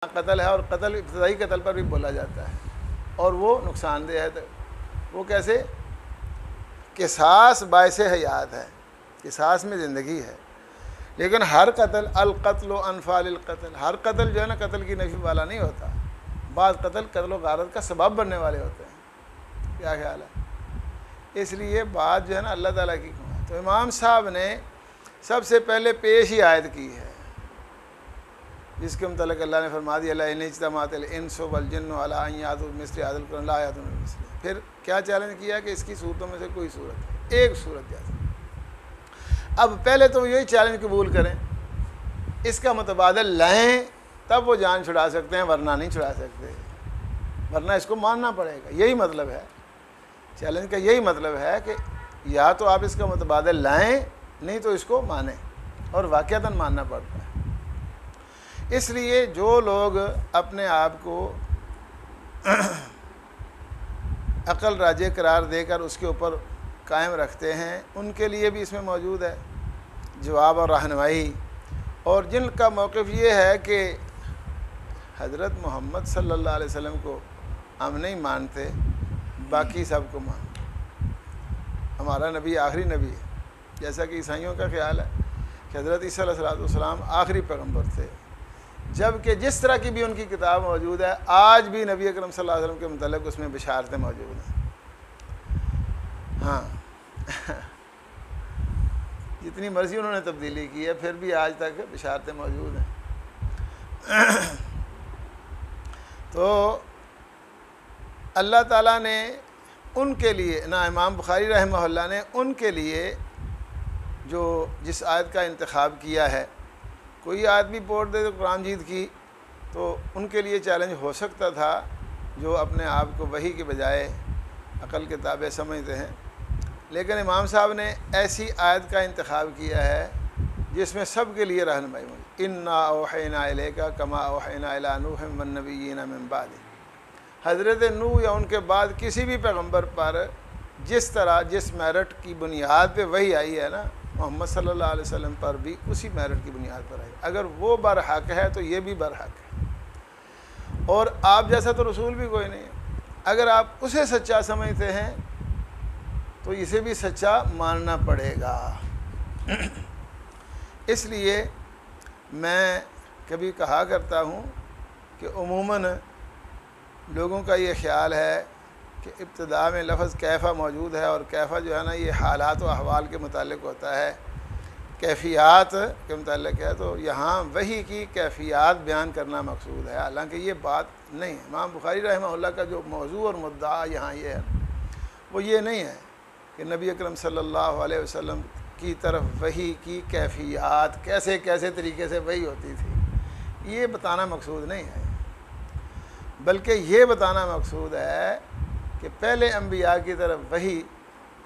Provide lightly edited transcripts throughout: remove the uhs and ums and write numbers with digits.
قتل ہے، اور قتل ابتدائی قتل پر بھی بولا جاتا ہے، اور وہ نقصان دہ ہے۔ وہ کیسے؟ قصاص باعث حیات ہے، قصاص میں زندگی ہے، لیکن ہر قتل القتل و انفال القتل، ہر قتل جو ہے نا قتل کی نفی والا نہیں ہوتا، بعض قتل قتل و غارت کا سبب بننے والے ہوتے ہیں۔ کیا خیال ہے؟ اس لیے بات جو ہے نا اللہ تعالیٰ کی کیوں ہے۔ تو امام صاحب نے سب سے پہلے پیش ہی آیت کی ہے، جس کے متعلق اللہ نے فرما دیا لئن اجتمعت الانس والجن علی ان یاتوا بمثل هذا القرآن لا یاتون بمثلہ۔ پھر کیا چیلنج کیا کہ اس کی صورتوں میں سے کوئی صورت ہے، ایک صورت جیسے۔ اب پہلے تو یہی چیلنج قبول کریں، اس کا متبادل لائیں، تب وہ جان چھڑا سکتے ہیں، ورنہ نہیں چھڑا سکتے، ورنہ اس کو ماننا پڑے گا۔ یہی مطلب ہے چیلنج کا، یہی مطلب ہے کہ یا تو آپ اس کا متبادل لائیں، نہیں تو اس کو مانیں، اور واقعتاً ماننا پڑتا ہے۔ اس لیے جو لوگ اپنے آپ کو عقل راجع قرار دے کر اس کے اوپر قائم رکھتے ہیں، ان کے لیے بھی اس میں موجود ہے جواب اور رہنمائی، اور جن کا موقف یہ ہے کہ حضرت محمد صلی اللہ علیہ وسلم کو ہم نہیں مانتے، باقی سب کو مانتے، ہمارا نبی آخری نبی ہے، جیسا کہ عیسائیوں کا خیال ہے کہ حضرت عیسیٰ علیہ السلام آخری پیغمبر تھے، جبکہ جس طرح کی بھی ان کی کتاب موجود ہے، آج بھی نبی اکرم صلی اللہ علیہ وسلم کے متعلق اس میں بشارتیں موجود ہیں۔ ہاں جتنی مرضی انہوں نے تبدیلی کی ہے، پھر بھی آج تک بشارتیں موجود ہیں۔ تو اللہ تعالیٰ نے ان کے لیے نا، امام بخاری رحمہ اللہ نے ان کے لیے جو جس آیت کا انتخاب کیا ہے، کوئی آیت بھی پوٹ دے تو قرآن جیت کی، تو ان کے لیے چیلنج ہو سکتا تھا جو اپنے آپ کو وحی کے بجائے عقل کے تابع سمجھتے ہیں، لیکن امام صاحب نے ایسی آیت کا انتخاب کیا ہے جس میں سب کے لیے رہنمائی ہوئی۔ انا اوحینا الیک کما اوحینا الی نوح والنبیین من بعد، حضرت نوح یا ان کے بعد کسی بھی پیغمبر پر جس طرح جس میرٹ کی بنیاد پہ وحی آئی ہے نا، محمد صلی اللہ علیہ وسلم پر بھی اسی میرٹ کی بنیاد پر آئی۔ اگر وہ برحق ہے تو یہ بھی برحق ہے، اور آپ جیسا تو رسول بھی کوئی نہیں ہے۔ اگر آپ اسے سچا سمجھتے ہیں تو اسے بھی سچا ماننا پڑے گا۔ اس لیے میں کبھی کہا کرتا ہوں کہ عموماً لوگوں کا یہ خیال ہے کہ ابتداء میں لفظ کیفہ موجود ہے، اور کیفہ جو ہے نا یہ حالات و احوال کے متعلق ہوتا ہے، کیفیات کے متعلق ہے، تو یہاں وحی کی کیفیات بیان کرنا مقصود ہے، حالانکہ یہ بات نہیں ہے۔ امام بخاری رحمہ اللہ کا جو موضوع اور مدعا یہاں یہ ہے وہ یہ نہیں ہے کہ نبی اکرم صلی اللہ علیہ وسلم کی طرف وحی کی کیفیات کیسے کیسے طریقے سے وحی ہوتی تھی، یہ بتانا مقصود نہیں ہے، بلکہ یہ بتانا مقصود ہے کہ پہلے انبیاء کی طرف وحی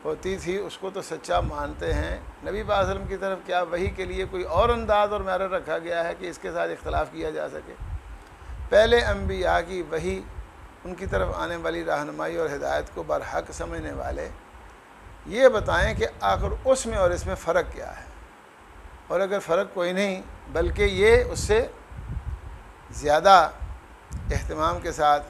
ہوتی تھی، اس کو تو سچا مانتے ہیں۔ نبی پاک صلی اللہ علیہ وسلم کی طرف کیا وحی کے لیے کوئی اور انداز اور معیار رکھا گیا ہے کہ اس کے ساتھ اختلاف کیا جا سکے؟ پہلے انبیاء کی وحی، ان کی طرف آنے والی رہنمائی اور ہدایت کو برحق سمجھنے والے یہ بتائیں کہ آخر اس میں اور اس میں فرق کیا ہے، اور اگر فرق کوئی نہیں بلکہ یہ اس سے زیادہ اہتمام کے ساتھ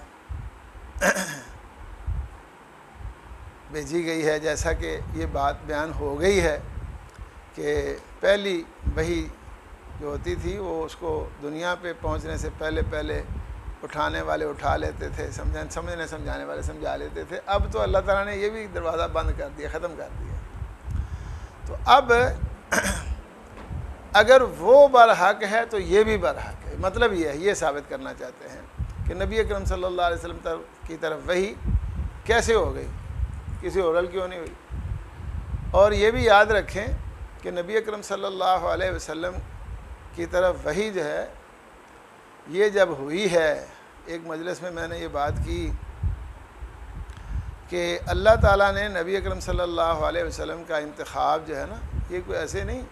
بھیجی گئی ہے، جیسا کہ یہ بات بیان ہو گئی ہے کہ پہلی وحی جو ہوتی تھی وہ اس کو دنیا پہ پہنچنے سے پہلے اٹھانے والے اٹھا لیتے تھے، سمجھنے سمجھانے والے سمجھا لیتے تھے۔ اب تو اللہ تعالیٰ نے یہ بھی دروازہ بند کر دیا، ختم کر دیا۔ تو اب اگر وہ برحق ہے تو یہ بھی برحق ہے، مطلب یہ ہے، یہ ثابت کرنا چاہتے ہیں کہ نبی اکرم صلی اللہ علیہ وسلم کی طرف وحی کیسے ہو گئی، کسی اور کیوں نہیں ہوئی۔ اور یہ بھی یاد رکھیں کہ نبی اکرم صلی اللہ علیہ وسلم کی طرف وحی جو ہے یہ جب ہوئی ہے، ایک مجلس میں نے یہ بات کی کہ اللہ تعالیٰ نے نبی اکرم صلی اللہ علیہ وسلم کا انتخاب جو ہے نا، یہ کوئی ایسے نہیں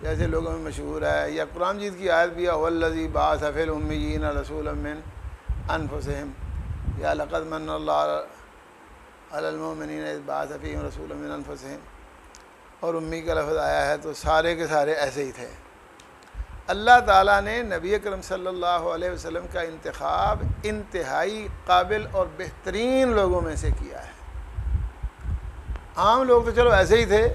جیسے لوگوں میں مشہور ہے، یا قرآن مجید کی آیت بھی ہے وَالَّذِي بَعَثَ فِي الْأُمِّيِّينَ رَسُولًا مِّنْ أَنفُسِهِمْ یا لَقَدْ مَنَّ اللَّهُ عَلَى الْمُؤْمِنِينَ إِذْ بَعَثَ فِيهِمْ رَسُولًا مِّنْ أَنفُسِهِمْ، اور امی کا لفظ آیا ہے تو سارے کے سارے ایسے ہی تھے۔ اللہ تعالیٰ نے نبی اکرم صلی اللہ علیہ وسلم کا انتخاب انتہائی قابل اور بہترین لوگوں میں سے کیا ہے۔ عام لوگ تو چلو ایسے ہی تھے،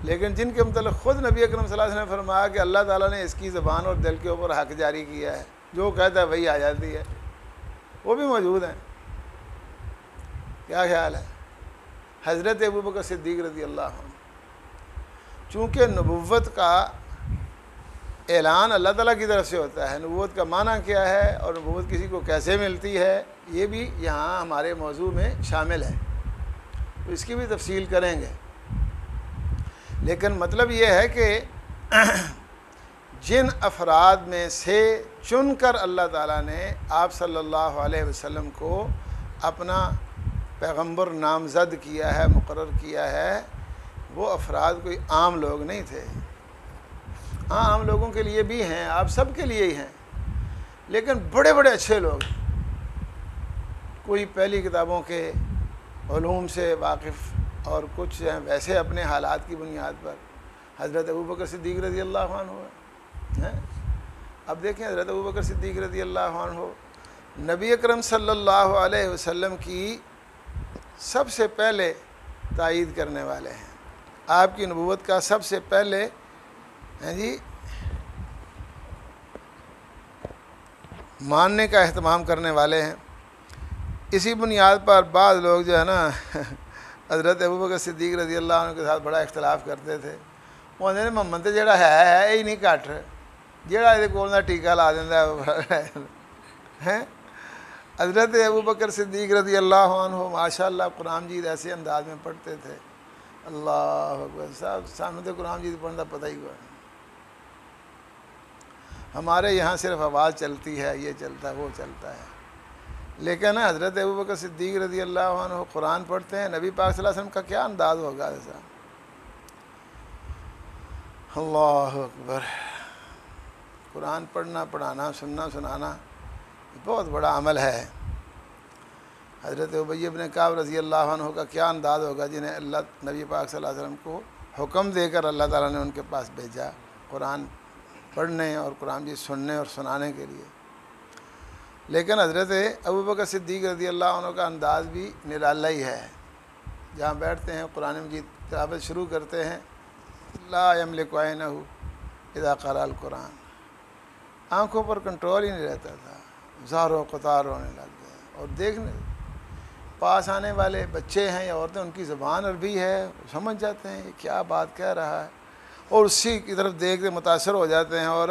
لیکن جن کے متعلق خود نبی اکرم صلی اللہ علیہ وسلم نے فرمایا کہ اللہ تعالیٰ نے اس کی زبان اور دل کے اوپر حق جاری کیا ہے، جو کہتا ہے وہی آ جاتی ہے، وہ بھی موجود ہیں۔ کیا خیال ہے؟ حضرت ابوبکر صدیق رضی اللہ عنہ، چونکہ نبوت کا اعلان اللہ تعالیٰ کی طرف سے ہوتا ہے، نبوت کا معنی کیا ہے اور نبوت کسی کو کیسے ملتی ہے، یہ بھی یہاں ہمارے موضوع میں شامل ہے، تو اس کی بھی تفصیل کریں گے۔ لیکن مطلب یہ ہے کہ جن افراد میں سے چن کر اللہ تعالیٰ نے آپ صلی اللہ علیہ وسلم کو اپنا پیغمبر نامزد کیا ہے، مقرر کیا ہے، وہ افراد کوئی عام لوگ نہیں تھے۔ ہاں عام لوگوں کے لیے بھی ہیں، آپ سب کے لیے ہی ہیں، لیکن بڑے بڑے اچھے لوگ، کوئی پہلی کتابوں کے علوم سے واقف اور کچھ ویسے اپنے حالات کی بنیاد پر۔ حضرت ابوبکر صدیق رضی اللہ عنہ ہیں، اب دیکھیں حضرت ابوبکر صدیق رضی اللہ عنہ نبی اکرم صلی اللہ علیہ وسلم کی سب سے پہلے تائید کرنے والے ہیں، آپ کی نبوت کا سب سے پہلے ماننے کا اہتمام کرنے والے ہیں۔ اسی بنیاد پر بعض لوگ جو ہے نا حضرت ابوبکر صدیق رضی اللہ عنہ کے ساتھ بڑا اختلاف کرتے تھے، وہ کہتے ہیں محمد تو جڑا ہے ہی نہیں گھٹ، جڑا یہ کول نہ ٹیکا لا دینا ہے۔ حضرت ابوبکر صدیق رضی اللہ عنہ ماشاءاللہ قرآن مجید ایسے انداز میں پڑھتے تھے، اللہ اکبر، صاحب سامنے تو قرآن مجید پڑھنا پتہ ہی ہوا ہے۔ ہمارے یہاں صرف آواز چلتی ہے، یہ چلتا ہے، وہ چلتا ہے، لیکن حضرت ابوبکر صدیق رضی اللہ عنہ قرآن پڑھتے ہیں، نبی پاک صلی اللہ علیہ وسلم کا کیا انداز ہوگا ایسا، اللہ اکبر۔ قرآن پڑھنا، پڑھانا، سننا، سنانا بہت بڑا عمل ہے۔ حضرت ابی بن کعب رضی اللہ عنہ کا کیا انداز ہوگا، جنہیں اللہ نبی پاک صلی اللہ علیہ وسلم کو حکم دے کر اللہ تعالیٰ نے ان کے پاس بھیجا قرآن پڑھنے اور قرآن بھی سننے اور سنانے کے لیے۔ لیکن حضرت ابوبکر صدیق رضی اللہ عنہ کا انداز بھی نرالا ہی ہے۔ جہاں بیٹھتے ہیں قرآن مجید تلاوت شروع کرتے ہیں، لا یملک عینہ اذا قرأ القرآن، آنکھوں پر کنٹرول ہی نہیں رہتا تھا، زار و قطار ہونے لگ گئے، اور دیکھنے پاس آنے والے بچے ہیں یا عورتیں، ان کی زبان عربی ہے، سمجھ جاتے ہیں یہ کیا بات کہہ رہا ہے، اور اسی کی طرف دیکھ کے متاثر ہو جاتے ہیں، اور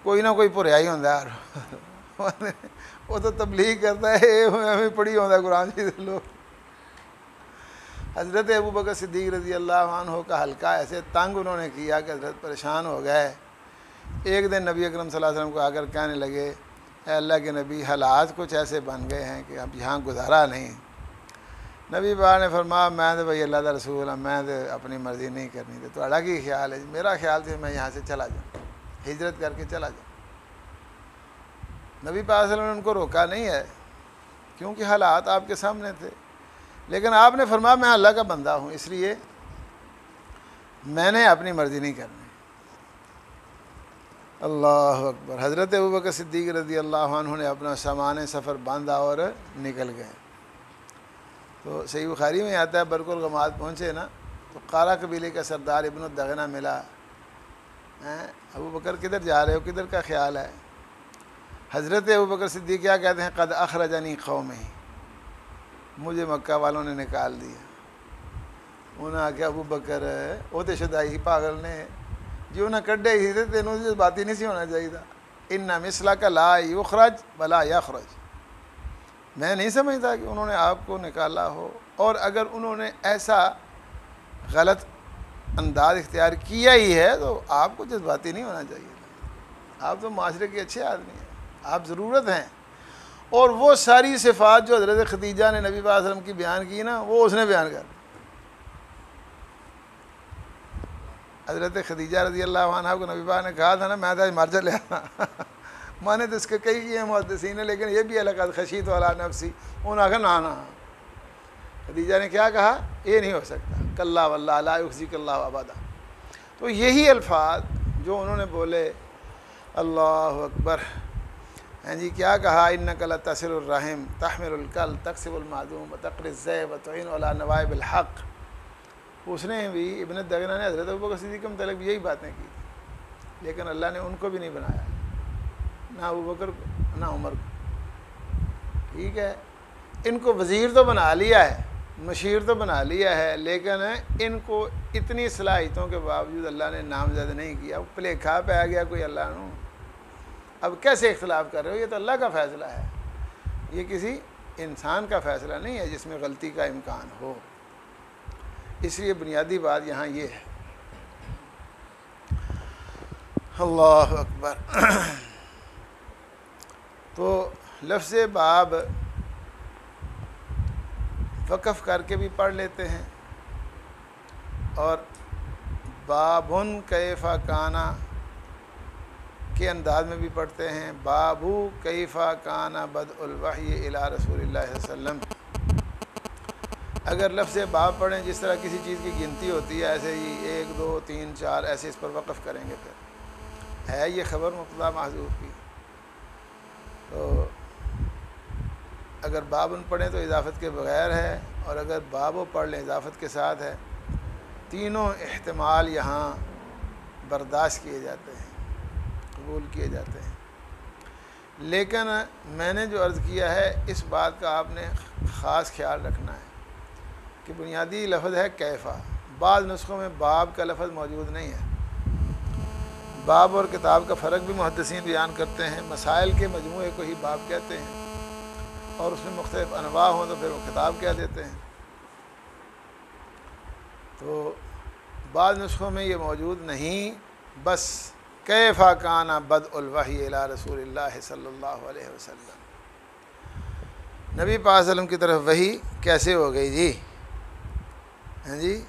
کوئی نہ کوئی پریائی ہوتا ہے وہ تو تبلیغ کرتا ہے، ہمیں پڑھی ہوتا ہے قرآن جی لوگ۔ حضرت ابوبکر صدیق رضی اللہ عنہ کا حلقہ ایسے تنگ انہوں نے کیا کہ حضرت پریشان ہو گئے۔ ایک دن نبی اکرم صلی اللہ علیہ وسلم کو آ کر کہنے لگے، اے اللہ کے نبی، حالات کچھ ایسے بن گئے ہیں کہ اب یہاں گزارا نہیں۔ نبی پاک نے فرمایا، میں تو بھائی اللہ کا رسول ہوں، میں تو اپنی مرضی نہیں کرنی، تو تھوڑا کی خیال ہے؟ میرا خیال تھا میں یہاں سے چلا جاؤں، ہجرت کر کے چلا جاؤں۔ نبی پاک صلی اللہ علیہ وسلم نے ان کو روکا نہیں ہے، کیونکہ حالات آپ کے سامنے تھے، لیکن آپ نے فرمایا میں اللہ کا بندہ ہوں، اس لیے میں نے اپنی مرضی نہیں کرنی۔ اللہ اکبر۔ حضرت ابوبکر صدیق رضی اللہ عنہ نے اپنا سامان سفر باندھا اور نکل گئے۔ تو صحیح بخاری میں آتا ہے، برق الغماد پہنچے نا تو قارہ قبیلے کا سردار ابن الدغنہ ملا، ابوبکر کدھر جا رہے ہو، کدھر کا خیال ہے؟ حضرت ابوبکر صدیق کیا کہتے ہیں، قد اخرجنی قومی، مجھے مکہ والوں نے نکال دیا۔ انہوں نے کہا ابوبکر وہ تو شدائی پاگل نے جو انہیں کڈے ہی تھے، تینوں سے بات ہی نہیں سی ہونا چاہیے تھا۔ ان مثلک لا یخرج ولا یخرج، میں نہیں سمجھتا کہ انہوں نے آپ کو نکالا ہو، اور اگر انہوں نے ایسا غلط انداز اختیار کیا ہی ہے تو آپ کو جذباتی نہیں ہونا چاہیے تھا۔ آپ تو معاشرے کے اچھے آدمی ہیں، آپ ضرورت ہیں۔ اور وہ ساری صفات جو حضرت خدیجہ نے نبی پاک صلی اللہ علیہ وسلم کی بیان کی نا، وہ اس نے بیان کر دی۔ حضرت خدیجہ رضی اللہ عنہ کو نبی پاک نے کہا تھا نا، میں تو مر چلے مانے تو اس کے کئی کیے ہیں محدثین نے، لیکن یہ بھی لقد خشیت علی نفسی، انہوں نے کہا نا خدیجہ نے کیا کہا، یہ نہیں ہو سکتا، کلا واللہ لا یخزیک اللہ ابدا۔ تو یہی الفاظ جو انہوں نے بولے اللہ اکبر، ہیں جی کیا کہا، انک لتصل الرحم تحمل الکل تکسب المعدوم وتقری الضیف وتعین علی نوائب الحق. اس نے بھی ابن دغنہ نے حضرت ابوبکر صدیق کے متعلق بھی یہی باتیں کی تھیں، لیکن اللہ نے ان کو بھی نہیں بنایا، نہ ابوبکر کو نہ عمر کو. ٹھیک ہے، ان کو وزیر تو بنا لیا ہے، مشیر تو بنا لیا ہے، لیکن ان کو اتنی صلاحیتوں کے باوجود اللہ نے نامزد نہیں کیا. پلیکھا پہ آ گیا کوئی اللہ نو. اب کیسے اختلاف کر رہے ہو؟ یہ تو اللہ کا فیصلہ ہے، یہ کسی انسان کا فیصلہ نہیں ہے جس میں غلطی کا امکان ہو. اس لیے بنیادی بات یہاں یہ ہے. اللہ اکبر. تو لفظ باب وقف کر کے بھی پڑھ لیتے ہیں، اور بابن کیف کانا کے انداز میں بھی پڑھتے ہیں، بابو کیف کانا بدء الوحی الی رسول اللہ صلی اللہ علیہ وسلم. اگر لفظ باب پڑھیں جس طرح کسی چیز کی گنتی ہوتی ہے، ایسے ہی 1 2 3 4 ایسے اس پر وقف کریں گے، پھر ہے یہ خبر مبتدا محذوف کی. تو اگر بابن پڑھیں تو اضافت کے بغیر ہے، اور اگر بابو پڑھ لیں اضافت کے ساتھ ہے. تینوں احتمال یہاں برداشت کیے جاتے ہیں، قبول کیے جاتے ہیں. لیکن میں نے جو عرض کیا ہے اس بات کا آپ نے خاص خیال رکھنا ہے کہ بنیادی لفظ ہے کیفا. بعض نسخوں میں باب کا لفظ موجود نہیں ہے. باب اور کتاب کا فرق بھی محدثین بیان کرتے ہیں. مسائل کے مجموعے کو ہی باب کہتے ہیں، اور اس میں مختلف انواع ہوں تو پھر وہ کتاب کہہ دیتے ہیں. تو بعض نسخوں میں یہ موجود نہیں، بس کیفا کانا بدء الوحی الی رسول اللہ صلی اللہ علیہ وسلم. نبی پاک صلی اللہ علیہ وسلم کی طرف وحی کیسے ہو گئی جی؟ ہیں جی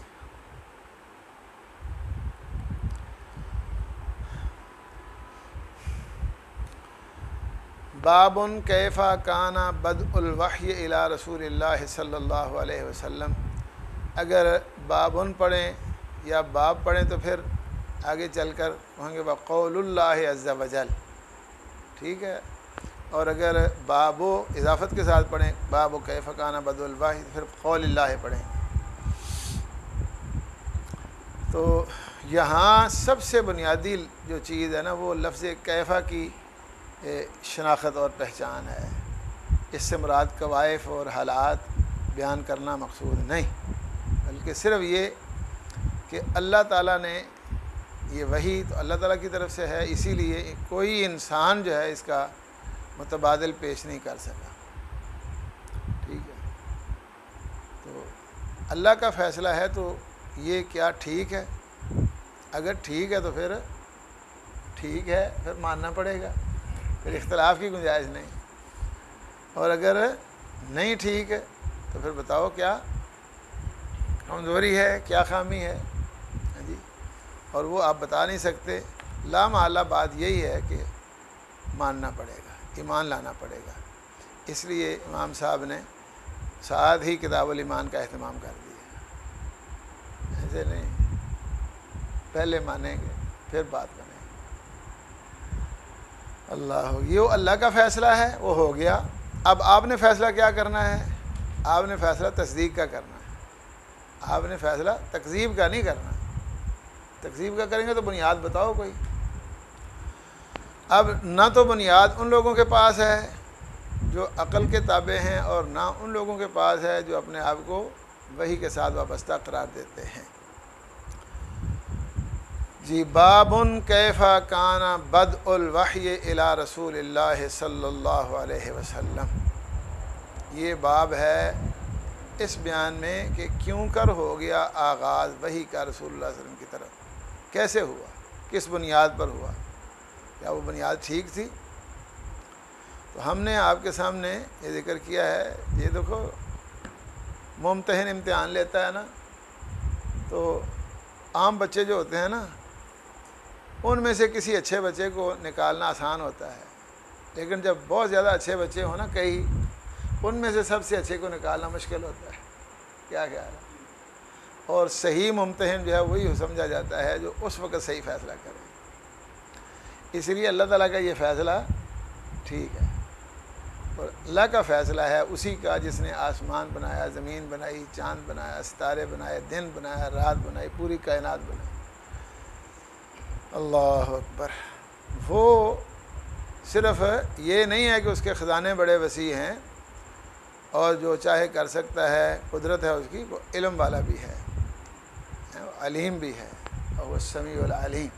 بابن کیفا کانا بدء الوحی الی رسول اللہ صلی اللہ علیہ وسلم. اگر بابن پڑھیں یا باب پڑھیں تو پھر آگے چل کر کہیں گے بقول اللہ عز وجل. ٹھیک ہے، اور اگر بابو اضافت کے ساتھ پڑھیں، باب کیف کان بدء الوحی، پھر قول اللہ پڑھیں. تو یہاں سب سے بنیادی جو چیز ہے نا وہ لفظ کیفا کی شناخت اور پہچان ہے. اس سے مراد کوائف اور حالات بیان کرنا مقصود نہیں، بلکہ صرف یہ کہ اللہ تعالیٰ نے یہ وحی تو اللہ تعالیٰ کی طرف سے ہے، اسی لیے کوئی انسان جو ہے اس کا متبادل پیش نہیں کر سکا. ٹھیک ہے، تو اللہ کا فیصلہ ہے تو یہ کیا ٹھیک ہے؟ اگر ٹھیک ہے تو پھر ٹھیک ہے، پھر ماننا پڑے گا، پھر اختلاف کی گنجائش نہیں. اور اگر نہیں ٹھیک ہے تو پھر بتاؤ کیا کمزوری ہے، کیا خامی ہے جی، اور وہ آپ بتا نہیں سکتے. لا محالہ بات یہی ہے کہ ماننا پڑے گا، ایمان لانا پڑے گا. اس لیے امام صاحب نے ساتھ ہی کتاب الایمان کا اہتمام کر دیا. ایسے نہیں پہلے مانیں گے پھر بات بنے گی. یہ اللہ کا فیصلہ ہے، وہ ہو گیا. اب آپ نے فیصلہ کیا کرنا ہے؟ آپ نے فیصلہ تصدیق کا کرنا ہے. آپ نے فیصلہ تکذیب کا نہیں کرنا. تکذیب کا کریں گے تو بنیاد بتاؤ کوئی. اب نہ تو بنیاد ان لوگوں کے پاس ہے جو عقل کے تابع ہیں، اور نہ ان لوگوں کے پاس ہے جو اپنے آپ کو وحی کے ساتھ وابستہ قرار دیتے ہیں. جی بابن کیفا کانا بدء الوحی الی رسول اللہ صلی اللہ علیہ وسلم. یہ باب ہے اس بیان میں کہ کیوں کر ہو گیا آغاز وحی کا رسول اللہ صلی اللہ علیہ وسلم کی طرف، کیسے ہوا، کس بنیاد پر ہوا، کیا وہ بنیاد ٹھیک تھی؟ تو ہم نے آپ کے سامنے یہ ذکر کیا ہے. یہ دیکھو ممتحن امتحان لیتا ہے نا، تو عام بچے جو ہوتے ہیں نا ان میں سے کسی اچھے بچے کو نکالنا آسان ہوتا ہے، لیکن جب بہت زیادہ اچھے بچے ہوں نا کئی، ان میں سے سب سے اچھے کو نکالنا مشکل ہوتا ہے. کیا خیال ہے؟ اور صحیح ممتحن جو ہے وہی سمجھا جاتا ہے جو اس وقت صحیح فیصلہ کرے. اس لیے اللہ تعالیٰ کا یہ فیصلہ ٹھیک ہے، اور اللہ کا فیصلہ ہے اسی کا جس نے آسمان بنایا، زمین بنائی، چاند بنایا، ستارے بنائے، دن بنایا، رات بنائی، پوری کائنات بنائی۔ اللہ اکبر۔ وہ صرف یہ نہیں ہے کہ اس کے خزانے بڑے وسیع ہیں اور جو چاہے کر سکتا ہے، قدرت ہے اس کی، وہ علم والا بھی ہے، علیم بھی ہے، اور وہ سمیع العلیم۔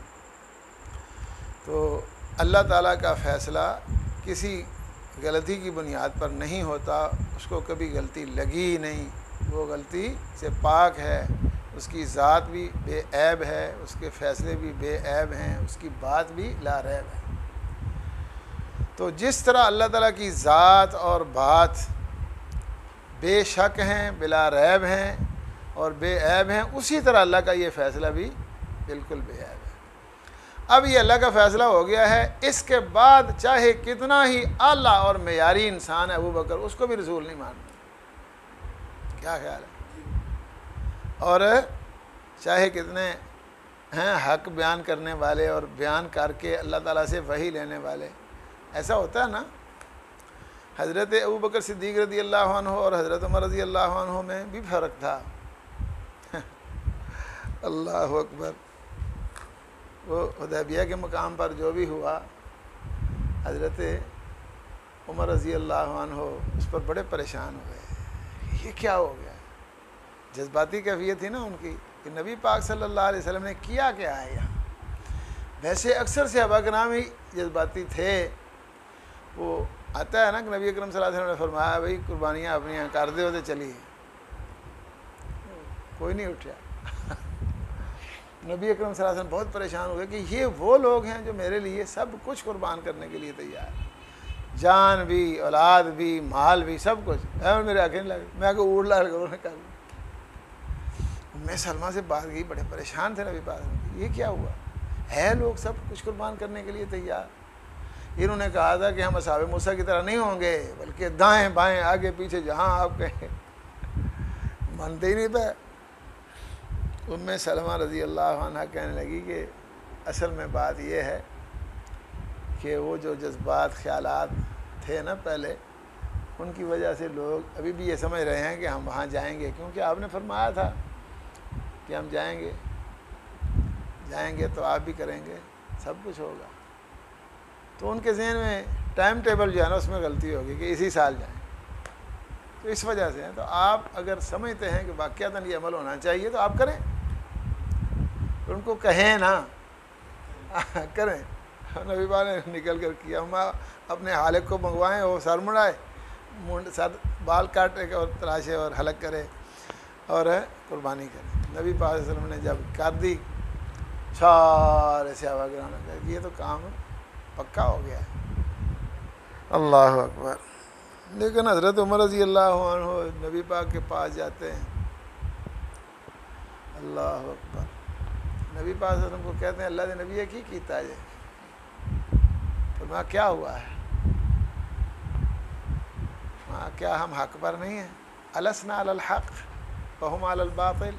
تو اللہ تعالیٰ کا فیصلہ کسی غلطی کی بنیاد پر نہیں ہوتا، اس کو کبھی غلطی لگی ہی نہیں، وہ غلطی سے پاک ہے، اس کی ذات بھی بے عیب ہے، اس کے فیصلے بھی بے عیب ہیں، اس کی بات بھی لا ریب ہے۔ تو جس طرح اللہ تعالیٰ کی ذات اور بات بے شک ہیں، بلا ریب ہیں اور بے عیب ہیں، اسی طرح اللہ کا یہ فیصلہ بھی بالکل بے عیب ہے۔ اب یہ اللہ کا فیصلہ ہو گیا ہے، اس کے بعد چاہے کتنا ہی اعلیٰ اور معیاری انسان ہے ابو بکر، اس کو بھی رسول نہیں ماننا۔ کیا خیال ہے؟ اور چاہے کتنے ہیں حق بیان کرنے والے اور بیان کر کے اللہ تعالیٰ سے وحی لینے والے، ایسا ہوتا ہے نا۔ حضرت ابو بکر صدیق رضی اللہ عنہ اور حضرت عمر رضی اللہ عنہ میں بھی فرق تھا۔ اللہ اکبر۔ وہ حدیبیہ کے مقام پر جو بھی ہوا، حضرت عمر رضی اللہ عنہ اس پر بڑے پریشان ہوئے، یہ کیا ہو گیا؟ جذباتی کیفیت تھی نا ان کی کہ نبی پاک صلی اللہ علیہ وسلم نے کیا کیا ہے یہاں۔ ویسے اکثر صحابہ کرام ہی جذباتی تھے۔ وہ آتا ہے نا کہ نبی اکرم صلی اللہ علیہ وسلم نے فرمایا بھائی قربانیاں اپنی کر دے ہوتے چلیے، کوئی نہیں اٹھا۔ نبی اکرم صلی اللہ علیہ وسلم بہت پریشان ہوئے کہ یہ وہ لوگ ہیں جو میرے لیے سب کچھ قربان کرنے کے لیے تیار ہیں، جان بھی، اولاد بھی، مال بھی، سب کچھ۔ میرے آنکھیں لگے، میں آگے اوڑ لا کر میں سلمہ سے بات گئی، بڑے پریشان تھے نبی پاک، یہ کیا ہوا ہے؟ لوگ سب کچھ قربان کرنے کے لیے تیار۔ انہوں نے کہا تھا کہ ہم اصحاب موسیٰ کی طرح نہیں ہوں گے، بلکہ دائیں بائیں آگے پیچھے جہاں آپ کہیں، مانتے ہی نہیں تھے۔ سلمہ رضی اللہ عنہ کہنے لگی کہ اصل میں بات یہ ہے کہ وہ جو جذبات، خیالات تھے نا پہلے، ان کی وجہ سے لوگ ابھی بھی یہ سمجھ رہے ہیں کہ ہم وہاں جائیں گے، کیونکہ آپ نے فرمایا تھا کہ ہم جائیں گے تو آپ بھی کریں گے، سب کچھ ہوگا۔ تو ان کے ذہن میں ٹائم ٹیبل جو ہے نا اس میں غلطی ہوگی کہ اسی سال جائیں، تو اس وجہ سے تو آپ اگر سمجھتے ہیں کہ واقعتاً یہ عمل ہونا چاہیے تو آپ کریں، ان کو کہیں نا کریں۔ نبی پاک نے نکل کر کیا، ہم اپنے حالق کو منگوائیں، وہ سر مڑائے، سر بال کاٹے اور تراشے اور حلق کرے اور قربانی کرے۔ نبی پاک صلی اللہ علیہ وسلم نے جب کر دی، سارے صحابہ کرام نے کہا کہ یہ تو کام پکا ہو گیا ہے۔ اللہ اکبر۔ لیکن حضرت عمر رضی اللہ عنہ نبی پاک کے پاس جاتے ہیں، اللہ اکبر، نبی پاک صلی اللہ علیہ وسلم کو کہتے ہیں اللہ دے نبی یہ کی کیتا ہے؟ فرمایا کیا ہوا ہے؟ کیا ہم حق پر نہیں ہیں؟ السنا علی الحق وہم علی الباطل،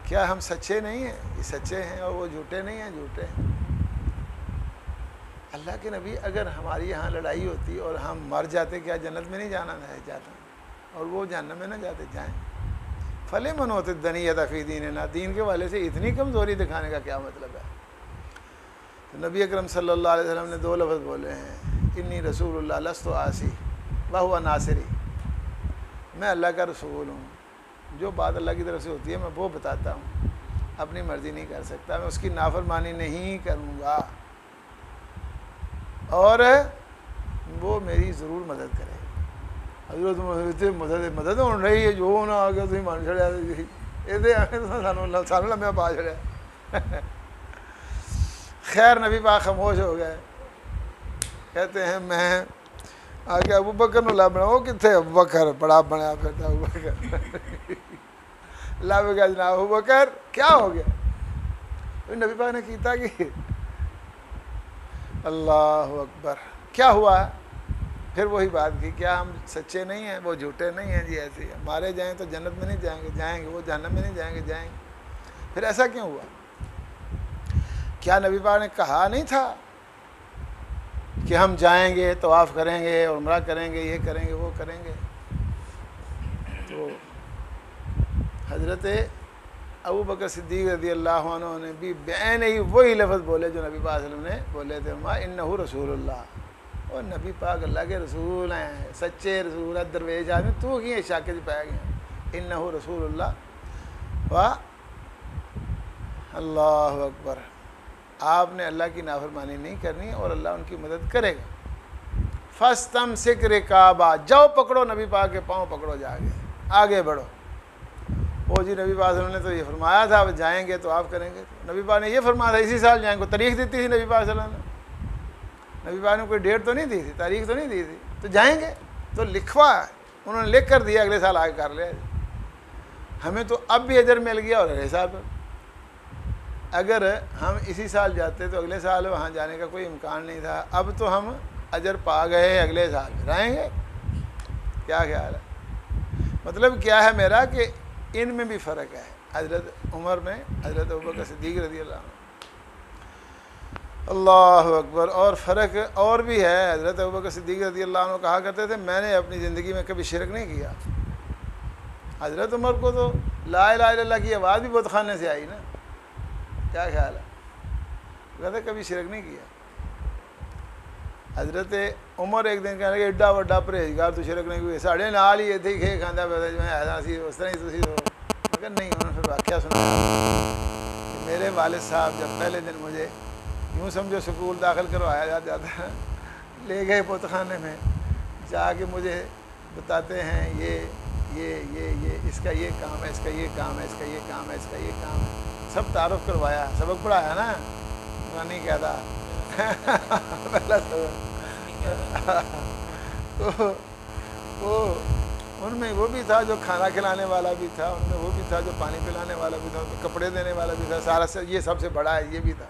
کیا ہم سچے نہیں ہیں؟ یہ سچے ہیں اور وہ جھوٹے نہیں ہیں، جھوٹے ہیں۔ اللہ کے نبی اگر ہماری یہاں لڑائی ہوتی اور ہم مر جاتے، کیا جنت میں نہیں جانا جاتا؟ اور وہ جہنم میں نہ جاتے، جائیں۔ فَلِمَنْ أُوتِیَ الدُّنْیَا فِی دِینِنَا، دین کے والے سے اتنی کمزوری دکھانے کا کیا مطلب ہے؟ تو نبی اکرم صلی اللہ علیہ وسلم نے دو لفظ بولے ہیں، انی رسول اللہ لست عاصی وہو ناصری، میں اللہ کا رسول ہوں، جو بات اللہ کی طرف سے ہوتی ہے میں وہ بتاتا ہوں، اپنی مرضی نہیں کر سکتا، میں اس کی نافرمانی نہیں کروں گا، اور وہ میری ضرور مدد کرے۔ حضرت مدد ہو رہی ہے، جو نہ آ گیا تھی مان چڑیا، یہ سانو لمبا پا چڑیا۔ خیر نبی پاک خاموش ہو گئے، کہتے ہیں میں آگے ابو بکر نو لب بنا، وہ کتنے ابو بکر بڑا بنیا پھرتا ابو بکر، لب گیا جناب ابو بکر کیا ہو گیا؟ نبی پاک نے کیتا کہ اللہ اکبر، کیا ہوا ہے؟ پھر وہی بات کی، کیا ہم سچے نہیں ہیں؟ وہ جھوٹے نہیں ہیں؟ جی ایسے ہی، مارے جائیں تو جنت میں نہیں جائیں گے، جائیں گے، وہ جہنم میں نہیں جائیں گے، جائیں گے۔ پھر ایسا کیوں ہوا؟ کیا نبی پاک نے کہا نہیں تھا کہ ہم جائیں گے، طواف کریں گے، عمرہ کریں گے، یہ کریں گے، وہ کریں گے. تو حضرت ابو بکر صدیق رضی اللہ عنہ نے بھی بعین ہی وہی لفظ بولے جو نبی پاک صلی اللہ علیہ وسلم نے بولے تھے، ما انہ رسول اللہ، اور نبی پاک اللہ کے رسول ہیں، سچے رسول ہیں، درویش آدمی، تو کی شاکر پایا گیا، انہ رسول اللہ. واہ اللہ اکبر. آپ نے اللہ کی نافرمانی نہیں کرنی اور اللہ ان کی مدد کرے گا. فاستمسک رکابا، جاؤ پکڑو نبی پاک کے پاؤں پکڑو، جا کے آگے بڑھو. وہ جی نبی پاک صلی اللہ علیہ وسلم نے تو یہ فرمایا تھا اب جائیں گے تو آپ کریں گے. نبی پاک نے یہ فرمایا تھا اسی سال جائیں گے، تاریخ دیتی تھی نبی پاک صلی اللہ علیہ وسلم نے. نبی پاک نے کوئی ڈیٹ تو نہیں دی تھی، تاریخ تو نہیں دی تھی، تو جائیں گے تو لکھوا انہوں نے لکھ کر دیا، اگلے سال آگے کر لیا. ہمیں تو اب بھی اجر مل گیا اور اگلے سال پر. اگر ہم اسی سال جاتے تو اگلے سال وہاں جانے کا کوئی امکان نہیں تھا. اب تو ہم اجر پا گئے، اگلے سال پھر آئیں گے. کیا خیال ہے؟ مطلب کیا ہے میرا کہ ان میں بھی فرق ہے، حضرت عمر میں، حضرت ابوبکر صدیق رضی اللہ عنہ. اللہ اکبر. اور فرق اور بھی ہے. حضرت ابوبکر صدیق رضی اللہ عنہ کہا کرتے تھے میں نے اپنی زندگی میں کبھی شرک نہیں کیا. حضرت عمر کو تو لا الہ الا اللہ کی آواز بھی بت خانے سے آئی نا. کیا خیال ہے؟ کہتے کبھی شرک نہیں کیا. حضرت عمر ایک دن کہنے لگے ایڈا وڈا پرہیزگار تو شرک نہیں ہوئی، ساڑھے نال ہی اتنے کھے کھانا پیا جو ایسا سی اس طرح ہی تھی. مگر نہیں، انہوں نے پھر واقعہ سنا کہ میرے والد صاحب جب پہلے دن مجھے یوں سمجھو سکول داخل کروایا جاتا ہے، لے گئے بت خانے میں، جا کے مجھے بتاتے ہیں یہ اس کا یہ کام ہے، اس کا یہ کام ہے، اس کا یہ کام ہے، اس کا یہ کام ہے. سب تعارف کروایا، سبق پڑھایا نا. میں نہیں کہتا پہلا سبق. تو ان میں وہ بھی تھا جو کھانا کھلانے والا بھی تھا، ان میں وہ بھی تھا جو پانی پلانے والا بھی تھا، ان میں کپڑے دینے والا بھی تھا. سارا سے یہ سب سے بڑا ہے، یہ بھی تھا.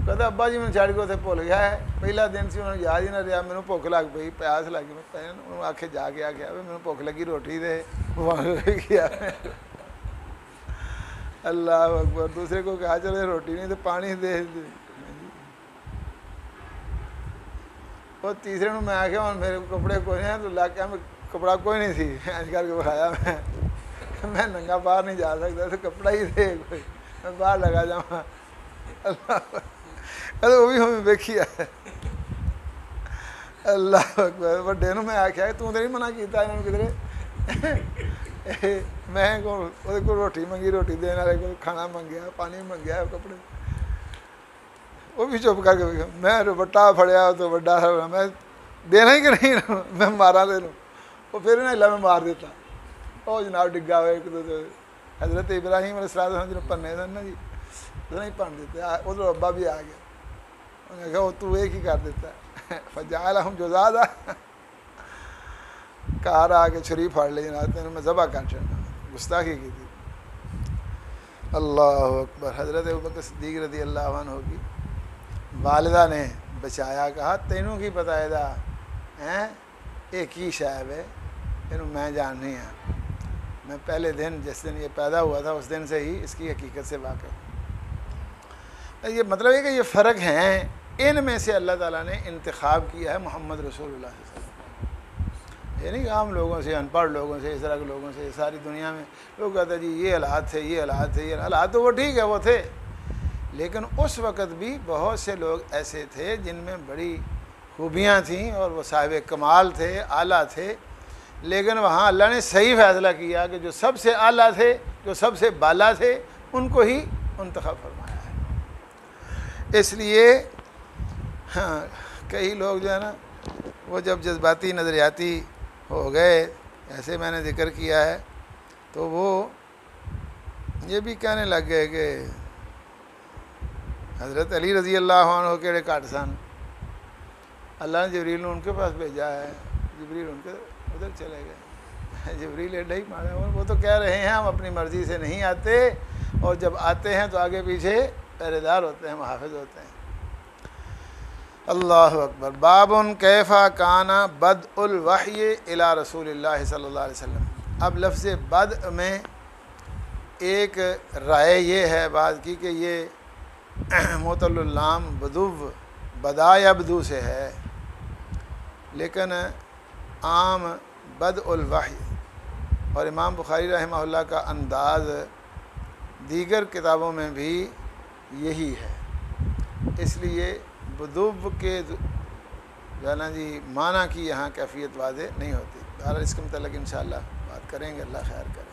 کہتا ابا جی میں چھڑ کے اتنے بھول گیا ہے، پہلا دن سے انہوں نے یاد ہی نہ رہا. میرے بھوک لگ پئی، پیاس لگ گئی. میں انہوں آخے جا کے آ گیا میرے بھوک لگی، روٹی دے وہاں کیا. اللہ اکبر. دوسرے کو کہا چلے روٹی نہیں تو پانی دے. اور تیسرے نے میں آخیا اور میرے کپڑے کوئی نہیں ہیں، تو لا کے میں کپڑا کوئی نہیں تھی ایج کر کے بکھایا. میں ننگا باہر نہیں جا سکتا، تو کپڑا ہی دے کوئی، میں باہر لگا جاؤں. اللہ وہ بھی ہمیں دیکھیا ہے. اللہ اکبر. بڑے میں آخیا کہ تو نہیں منع کیتا انہوں نے کدھر. میں کو روٹی منگی، روٹی دینے والے کو کھانا منگیا، پانی منگیا، کپڑے. وہ بھی چپ کر کے میں دوپٹہ پھڑیا تو بڑا میں دینا ہی کہ نہیں، میں مارا دے لوں. وہ پھر نہ ہلا میں مار دیتا. وہ جناب ڈگا ہوئے ایک دو. حضرت ابراہیم علیہ السلام جنہوں پنے تھے نا جی، تو نہیں پن دیتے. ادھر ابا بھی آ گیا، انہوں نے کہا وہ تو ایک ہی کر دیتا ہے. فجعلہم جذاذا. کار آ کے چھری پھاڑ لی جناب، میں ذبح کر چڑھنا، گستاخی کی تھی. اللہ اکبر. حضرت ابوبکر صدیق رضی اللہ عنہ کی والدہ نے بچایا، کہا تینوں کی پتہ ہے دا ایک ہی شاہب ہے، تینوں میں جاننی ہے. میں پہلے دن جس دن یہ پیدا ہوا تھا اس دن سے ہی اس کی حقیقت سے واقف ہوں. یہ مطلب ہے کہ یہ فرق ہیں. ان میں سے اللہ تعالیٰ نے انتخاب کیا ہے محمد رسول اللہ صلی اللہ علیہ وسلم. یہ نہیں کہ عام لوگوں سے، ان پڑھ لوگوں سے، اس طرح کے لوگوں سے. ساری دنیا میں لوگ کہتے ہیں جی یہ حالات تھے، یہ حالات تھے، یہ حالات تو وہ ٹھیک ہے وہ تھے، لیکن اس وقت بھی بہت سے لوگ ایسے تھے جن میں بڑی خوبیاں تھیں اور وہ صاحب کمال تھے، اعلیٰ تھے. لیکن وہاں اللہ نے صحیح فیصلہ کیا کہ جو سب سے اعلیٰ تھے، جو سب سے بالا تھے، ان کو ہی منتخب فرمایا ہے. اس لیے کئی لوگ جو ہے نا وہ جب جذباتی نظریاتی ہو گئے، ایسے میں نے ذکر کیا ہے، تو وہ یہ بھی کہنے لگ گئے کہ حضرت علی رضی اللہ عنہ کیڑے کٹ سن، اللہ نے جبریل نے ان کے پاس بھیجا ہے، جبریل ان کے ادھر چلے گئے. جبریل ایڈا ہی مارا. وہ تو کہہ رہے ہیں ہم اپنی مرضی سے نہیں آتے، اور جب آتے ہیں تو آگے پیچھے پہرے دار ہوتے ہیں، محافظ ہوتے ہیں. اللہ اکبر. باب کیفا کانا بدء الوحی الی رسول اللہ صلی اللہ علیہ وسلم. اب لفظ بدء میں ایک رائے یہ ہے بعض کی کہ یہ معطل اللام بدو بدا یبدو سے ہے، لیکن عام بدء الوحی اور امام بخاری رحمہ اللہ کا انداز دیگر کتابوں میں بھی یہی ہے، اس لیے بدو کے جو ہے نا جی معنی کی یہاں کیفیت واضح نہیں ہوتی۔ بہرحال اس کے متعلق انشاءاللہ بات کریں گے، اللہ خیر کرے۔